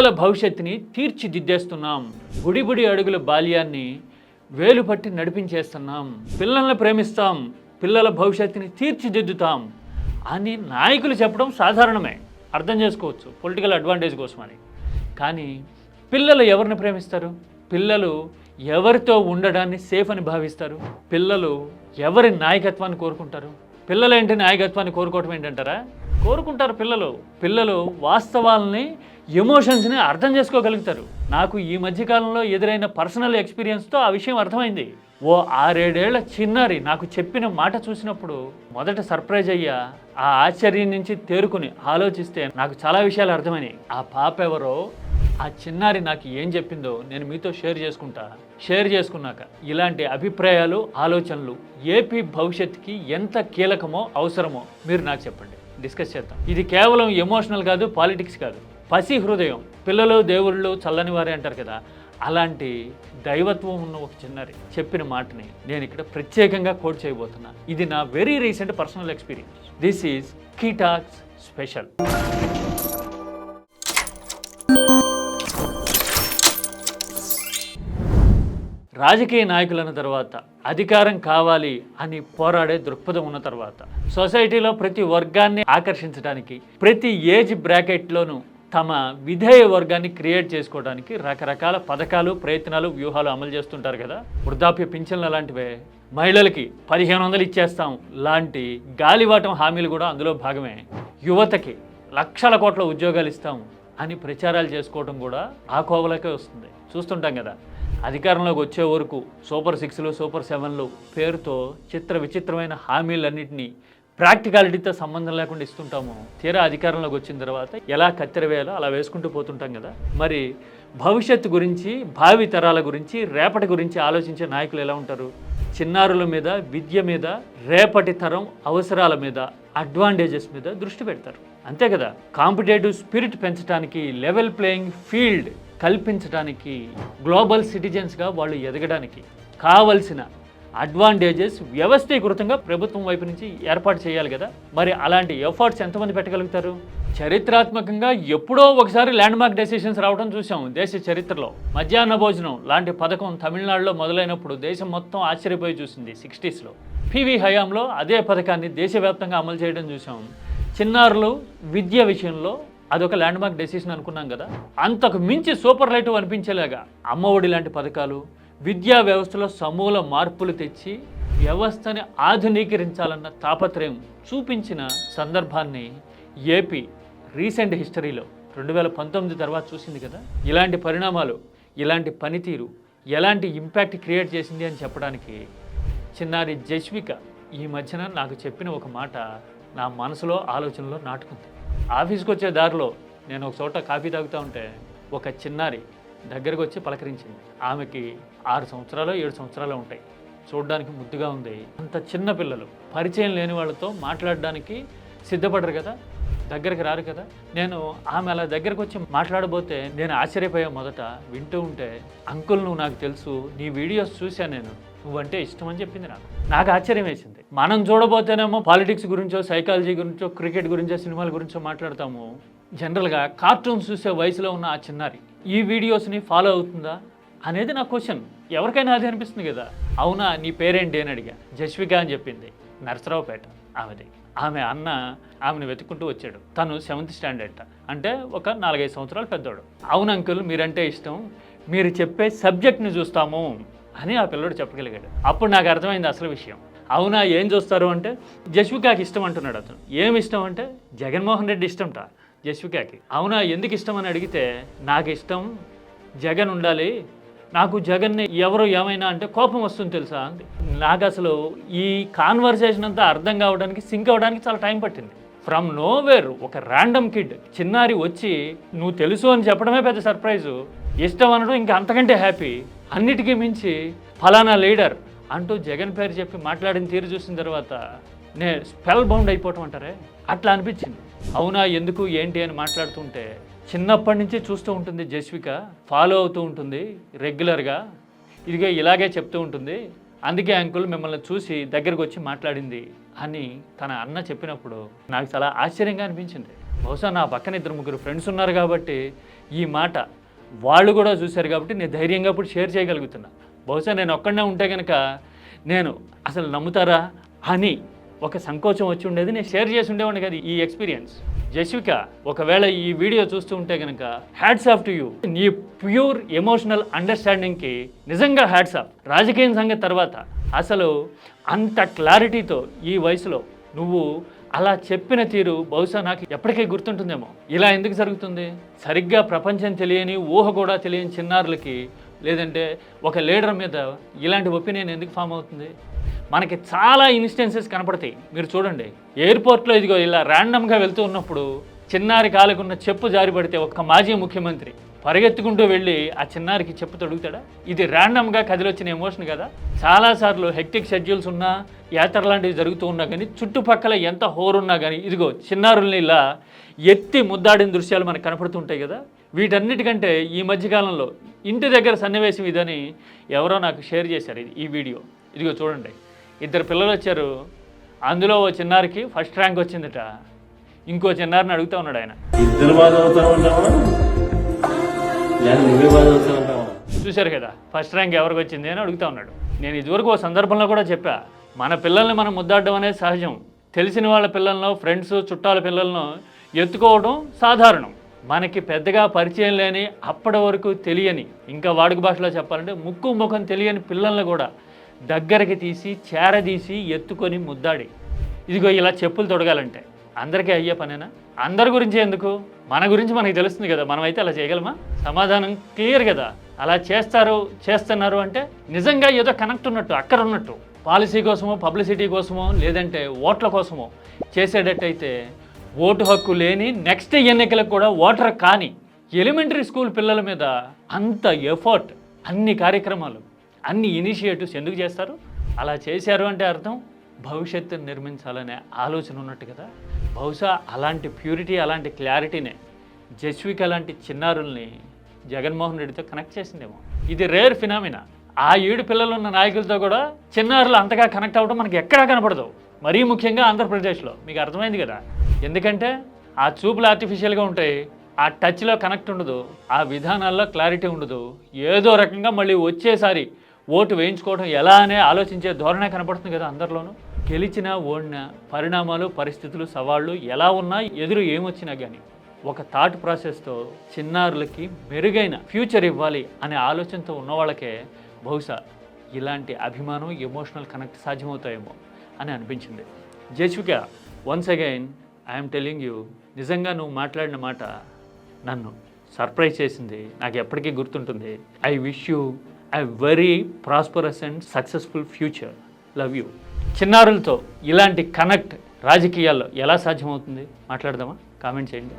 పిల్లల భవిష్యత్తుని తీర్చిదిద్దేస్తున్నాం. బుడి అడుగుల బాల్యాన్ని వేలు పట్టి నడిపించేస్తున్నాం. పిల్లల్ని ప్రేమిస్తాం, పిల్లల భవిష్యత్తుని తీర్చిదిద్దుతాం అని నాయకులు చెప్పడం సాధారణమే, అర్థం చేసుకోవచ్చు పొలిటికల్ అడ్వాంటేజ్ కోసమని. కానీ పిల్లలు ఎవరిని ప్రేమిస్తారు? పిల్లలు ఎవరితో ఉండడాన్ని సేఫ్ అని భావిస్తారు? పిల్లలు ఎవరి నాయకత్వాన్ని కోరుకుంటారు? పిల్లలు ఏంటి నాయకత్వాన్ని కోరుకోవటం ఏంటంటారా? కోరుకుంటారు. పిల్లలు వాస్తవాలని, ఎమోషన్స్ని అర్థం చేసుకోగలుగుతారు. నాకు ఈ మధ్యకాలంలో ఎదురైన పర్సనల్ ఎక్స్పీరియన్స్తో ఆ విషయం అర్థమైంది. ఓ 6-7 ఏళ్ల చిన్నారి నాకు చెప్పిన మాట చూసినప్పుడు మొదట సర్ప్రైజ్ అయ్యా. ఆ ఆశ్చర్యం నుంచి తేరుకుని ఆలోచిస్తే నాకు చాలా విషయాలు అర్థమైనాయి. ఆ పాప ఎవరో, ఆ చిన్నారి నాకు ఏం చెప్పిందో నేను మీతో షేర్ చేసుకున్నాక ఇలాంటి అభిప్రాయాలు, ఆలోచనలు ఏపీ భవిష్యత్తుకి ఎంత కీలకమో, అవసరమో మీరు నాకు చెప్పండి, డిస్కస్ చేద్దాం. ఇది కేవలం ఎమోషనల్ కాదు, పాలిటిక్స్ కాదు. పసి హృదయం, పిల్లలు దేవుళ్ళు చల్లని వారే అంటారు కదా, అలాంటి దైవత్వం ఉన్న ఒక చిన్నారి చెప్పిన మాటని నేను ఇక్కడ ప్రత్యేకంగా కోట్ చేయబోతున్నా. ఇది నా very recent personal experience. This is key talks special. రాజకీయ నాయకులన్న తర్వాత, అధికారం కావాలి అని పోరాడే దృక్పథం ఉన్న తర్వాత, సొసైటీలో ప్రతి వర్గాన్ని ఆకర్షించడానికి, ప్రతి ఏజ్ బ్రాకెట్లోనూ తమ విధేయ వర్గాన్ని క్రియేట్ చేసుకోవడానికి రకరకాల పథకాలు, ప్రయత్నాలు, వ్యూహాలు అమలు చేస్తుంటారు కదా. వృద్ధాప్య పింఛన్లు లాంటివే, మహిళలకి 1500 ఇచ్చేస్తాం లాంటి గాలివాటం హామీలు కూడా అందులో భాగమే. యువతకి లక్షల కోట్ల ఉద్యోగాలు ఇస్తాం అని ప్రచారాలు చేసుకోవడం కూడా ఆ కోవలకే వస్తుంది. చూస్తుంటాం కదా. అధికారంలోకి వచ్చే వరకు సూపర్ 6లు, సూపర్ 7లు పేరుతో విచిత్రమైన హామీలన్నింటినీ ప్రాక్టికాలిటీతో సంబంధం లేకుండా ఇస్తుంటాము. తీరా అధికారంలోకి వచ్చిన తర్వాత ఎలా కత్తెర వేయాలో అలా వేసుకుంటూ పోతుంటాం కదా. మరి భవిష్యత్తు గురించి, భావి తరాల గురించి, రేపటి గురించి ఆలోచించే నాయకులు ఎలా ఉంటారు? చిన్నారుల మీద, విద్య మీద, రేపటి తరం అవసరాల మీద, అడ్వాంటేజెస్ మీద దృష్టి పెడతారు. అంతే కదా. కాంపిటేటివ్ స్పిరిట్ పెంచడానికి, లెవెల్ ప్లేయింగ్ ఫీల్డ్ కల్పించడానికి, గ్లోబల్ సిటిజన్స్గా వాళ్ళు ఎదగడానికి కావలసిన అడ్వాంటేజెస్ వ్యవస్థీకృతంగా ప్రభుత్వం వైపు నుంచి ఏర్పాటు చేయాలి కదా. మరి అలాంటి ఎఫర్ట్స్ ఎంతమంది పెట్టగలుగుతారు? చరిత్రాత్మకంగా ఎప్పుడో ఒకసారి ల్యాండ్మార్క్ డెసిషన్స్ రావడం చూసాం దేశ చరిత్రలో. మధ్యాహ్న భోజనం లాంటి పథకం తమిళనాడులో మొదలైనప్పుడు దేశం మొత్తం ఆశ్చర్యపోయి చూసింది 60స్లో. పివి హయాంలో అదే పథకాన్ని దేశవ్యాప్తంగా అమలు చేయడం చూసాం. చిన్నారులు విద్య విషయంలో అదొక ల్యాండ్మార్క్ డెసిషన్ అనుకున్నాం కదా. అంతకు మించి సూపర్లైటివ్ అనిపించేలాగా అమ్మఒడి లాంటి పథకాలు, విద్యా వ్యవస్థలో సమూల మార్పులు తెచ్చి వ్యవస్థని ఆధునీకరించాలన్న తాపత్రయం చూపించిన సందర్భాన్ని ఏపీ రీసెంట్ హిస్టరీలో 2019 తర్వాత చూసింది కదా. ఇలాంటి పరిణామాలు, ఇలాంటి పనితీరు ఎలాంటి ఇంపాక్ట్ క్రియేట్ చేసింది అని చెప్పడానికి చిన్నారి జస్విక ఈ మధ్యన నాకు చెప్పిన ఒక మాట నా మనసులో, ఆలోచనలో నాటుకుంది. ఆఫీస్కి వచ్చే దారిలో నేను ఒక చోట కాఫీ తాగుతూ ఉంటే ఒక చిన్నారి దగ్గరకు వచ్చి పలకరించింది. ఆమెకి 6 సంవత్సరాలు 7 సంవత్సరాలు ఉంటాయి. చూడడానికి ముద్దుగా ఉంది. అంత చిన్న పిల్లలు పరిచయం లేని వాళ్ళతో మాట్లాడడానికి సిద్ధపడరు కదా, దగ్గరికి రారు కదా. నేను ఆమె అలా దగ్గరకు వచ్చి మాట్లాడబోతే నేను ఆశ్చర్యపోయా. మొదట వింటూ ఉంటే, అంకుల్ నువ్వు నాకు తెలుసు, నీ వీడియోస్ చూశాను నేను, నువ్వంటే ఇష్టం అని చెప్పింది. నాకు ఆశ్చర్యం వేసింది. మనం చూడబోతేనేమో పాలిటిక్స్ గురించో, సైకాలజీ గురించో, క్రికెట్ గురించో, సినిమాల గురించో మాట్లాడతాము. జనరల్గా కార్టూన్స్ చూసే వయసులో ఉన్న ఆ చిన్నారి ఈ వీడియోస్ని ఫాలో అవుతుందా అనేది నా క్వశ్చన్. ఎవరికైనా అదే అనిపిస్తుంది కదా. అవునా, నీ పేరేంటి అని అడిగా. జస్విక అని చెప్పింది. నరసరావుపేట ఆమెది. ఆమె అన్న ఆమెను వెతుక్కుంటూ వచ్చాడు. తను 7th స్టాండర్డ్, అంటే ఒక 4-5 సంవత్సరాలు పెద్దోడు. అవును అంకుల్, మీరంటే ఇష్టం, మీరు చెప్పే సబ్జెక్ట్ని చూస్తాము అని ఆ పిల్లడు చెప్పగలిగాడు. అప్పుడు నాకు అర్థమైంది అసలు విషయం. అవునా, ఏం చూస్తారు అంటే జస్వికాకి ఇష్టం అంటున్నాడు అతను. ఏమి ఇష్టం అంటే జగన్మోహన్ రెడ్డి ఇష్టంట జస్వికాకి. అవునా, ఎందుకు ఇష్టం అని అడిగితే, నాకు ఇష్టం జగన్ ఉండాలి, నాకు జగన్ని ఎవరు ఏమైనా అంటే కోపం వస్తుంది తెలుసా అంది. నాకు అసలు ఈ కాన్వర్సేషన్ అంతా అర్థం కావడానికి, సింక్ అవ్వడానికి చాలా టైం పట్టింది. ఫ్రమ్ నోవేర్ ఒక ర్యాండమ్ కిడ్ చిన్నారి వచ్చి నువ్వు తెలుసు అని చెప్పడమే పెద్ద సర్ప్రైజు. ఇష్టం అనడం ఇంకా అంతకంటే హ్యాపీ. అన్నిటికీ మించి ఫలానా లీడర్ అంటూ జగన్ పేరు చెప్పి మాట్లాడిన తీరు చూసిన తర్వాత నేను స్పెల్ బౌండ్ అయిపోవటం అంటారే, అట్లా అనిపించింది. అవునా, ఎందుకు ఏంటి అని మాట్లాడుతుంటే, చిన్నప్పటి నుంచి చూస్తూ ఉంటుంది జస్విక, ఫాలో అవుతూ ఉంటుంది రెగ్యులర్గా, ఇదిగే ఇలాగే చెప్తూ ఉంటుంది, అందుకే అంకుల్ మిమ్మల్ని చూసి దగ్గరకు వచ్చి మాట్లాడింది అని తన అన్న చెప్పినప్పుడు నాకు చాలా ఆశ్చర్యంగా అనిపించింది. బహుశా నా పక్కన 2-3 ఫ్రెండ్స్ ఉన్నారు కాబట్టి ఈ మాట వాళ్ళు కూడా చూశారు కాబట్టి నేను ధైర్యంగా ఇప్పుడు షేర్ చేయగలుగుతున్నా. బహుశా నేను ఒక్కడనే ఉంటే కనుక నేను అసలు నమ్ముతారా అని ఒక సంకోచం వచ్చి ఉండేది, నేను షేర్ చేసి ఉండేవాడిని కదా ఈ ఎక్స్పీరియన్స్. జస్విక ఒకవేళ ఈ వీడియో చూస్తూ ఉంటే కనుక హ్యాట్స్ ఆఫ్ టు యూ. నీ ప్యూర్ ఎమోషనల్ అండర్స్టాండింగ్కి నిజంగా హ్యాట్స్ ఆఫ్. రాజకీయం సంగతి తర్వాత అసలు అంత క్లారిటీతో ఈ వయసులో నువ్వు అలా చెప్పిన తీరు బహుశా నాకు ఎప్పటికీ గుర్తుంటుందేమో. ఇలా ఎందుకు జరుగుతుంది? సరిగ్గా ప్రపంచం తెలియని, ఊహ కూడా తెలియని చిన్నారులకి, లేదంటే ఒక లీడర్ మీద ఇలాంటి ఒపీనియన్ ఎందుకు ఫామ్ అవుతుంది? మనకి చాలా ఇన్స్టెన్సెస్ కనపడతాయి. మీరు చూడండి, ఎయిర్పోర్ట్లో ఇదిగో ఇలా ర్యాండమ్గా వెళ్తూ ఉన్నప్పుడు చిన్నారి కాలుకున్న చెప్పు జారిపడితే ఒక్క మాజీ ముఖ్యమంత్రి పరిగెత్తుకుంటూ వెళ్ళి ఆ చిన్నారికి చెప్పు తొడుగుతాడా? ఇది ర్యాండమ్గా కదిలొచ్చిన ఎమోషన్ కదా. చాలాసార్లు హెక్టిక్ షెడ్యూల్స్ ఉన్నా, యాత్ర లాంటివి జరుగుతూ ఉన్నా కానీ, చుట్టుపక్కల ఎంత హోరున్నా కానీ ఇదిగో చిన్నారుల్ని ఇలా ఎత్తి ముద్దాడిన దృశ్యాలు మనకు కనపడుతుంటాయి కదా. వీటన్నిటికంటే ఈ మధ్యకాలంలో ఇంటి దగ్గర సన్నివేశం ఇదని ఎవరో నాకు షేర్ చేశారు ఈ వీడియో. ఇదిగో చూడండి, 2 పిల్లలు వచ్చారు, అందులో ఓ చిన్నారికి ఫస్ట్ ర్యాంక్ వచ్చిందట. ఇంకో చిన్నారిని అడుగుతూ ఉన్నాడు ఆయన, చూశారు కదా ఫస్ట్ ర్యాంక్ ఎవరికి వచ్చింది అని అడుగుతూ ఉన్నాడు. నేను ఇదివరకు ఓ సందర్భంలో కూడా చెప్పా, మన పిల్లల్ని మనం ముద్దాడడం అనేది సహజం. తెలిసిన వాళ్ళ పిల్లలను, ఫ్రెండ్స్, చుట్టాల పిల్లలను ఎత్తుకోవడం సాధారణం. మనకి పెద్దగా పరిచయం లేని, అప్పటి వరకు తెలియని, ఇంకా వాడుక భాషలో చెప్పాలంటే ముక్కు ముఖం తెలియని పిల్లల్ని కూడా దగ్గరికి తీసి చేరదీసి ఎత్తుకొని ముద్దాడి ఇదిగో ఇలా చెప్పులు తొడగాలంటే అందరికీ అయ్యే పనేనా? అందరి గురించి ఎందుకు, మన గురించి మనకి తెలుస్తుంది కదా. మనమైతే అలా చేయగలమా? సమాధానం క్లియర్ కదా. అలా చేస్తున్నారు అంటే నిజంగా ఏదో కనెక్ట్ ఉన్నట్టు, అక్కడ ఉన్నట్టు. పాలసీ కోసమో, పబ్లిసిటీ కోసమో, లేదంటే ఓట్ల కోసమో చేసేటట్టయితే ఓటు హక్కు లేని నెక్స్ట్ ఎన్నికలకు కూడా ఓటర్ కాని ఎలిమెంటరీ స్కూల్ పిల్లల మీద అంత ఎఫర్ట్, అన్ని కార్యక్రమాలు, అన్ని ఇనిషియేటివ్స్ ఎందుకు చేస్తారు? అలా చేశారు అంటే అర్థం భవిష్యత్తును నిర్మించాలనే ఆలోచన ఉన్నట్టు కదా. బహుశా అలాంటి ప్యూరిటీ, అలాంటి క్లారిటీనే జస్విక లాంటి చిన్నారుల్ని జగన్మోహన్ రెడ్డితో కనెక్ట్ చేసిందేమో. ఇది రేర్ ఫినామినా. ఆ 7 పిల్లలు ఉన్న నాయకులతో కూడా చిన్నారులు అంతగా కనెక్ట్ అవ్వడం మనకి ఎక్కడా కనపడదు. మరీ ముఖ్యంగా ఆంధ్రప్రదేశ్లో. మీకు అర్థమైంది కదా. ఎందుకంటే ఆ చూపులు ఆర్టిఫిషియల్గా ఉంటాయి, ఆ టచ్లో కనెక్ట్ ఉండదు, ఆ విధానాల్లో క్లారిటీ ఉండదు. ఏదో రకంగా మళ్ళీ వచ్చేసారి ఓటు వేయించుకోవడం ఎలా అనే ఆలోచించే ధోరణే కనపడుతుంది కదా అందరిలోనూ. గెలిచినా ఓడినా పరిణామాలు, పరిస్థితులు, సవాళ్ళు ఎలా ఉన్నా, ఎదురు ఏమొచ్చినా కానీ ఒక థాట్ ప్రాసెస్తో చిన్నారులకి మెరుగైన ఫ్యూచర్ ఇవ్వాలి అనే ఆలోచనతో ఉన్నవాళ్ళకే బహుశా ఇలాంటి అభిమానం, ఎమోషనల్ కనెక్ట్ సాధ్యమవుతాయేమో అని అనిపించింది. Jasvika, once again I'm telling you, నిజంగా నువ్వు మాట్లాడిన మాట నన్ను సర్ప్రైజ్ చేసింది, నాకు ఎప్పటికీ గుర్తుంటుంది. I wish you a very prosperous and successful future. Love you. చిన్నారులతో ఇలాంటి కనెక్ట్ రాజకీయాల్లో ఎలా సాధ్యమవుతుంది మాట్లాడదామా? కామెంట్ చేయండి.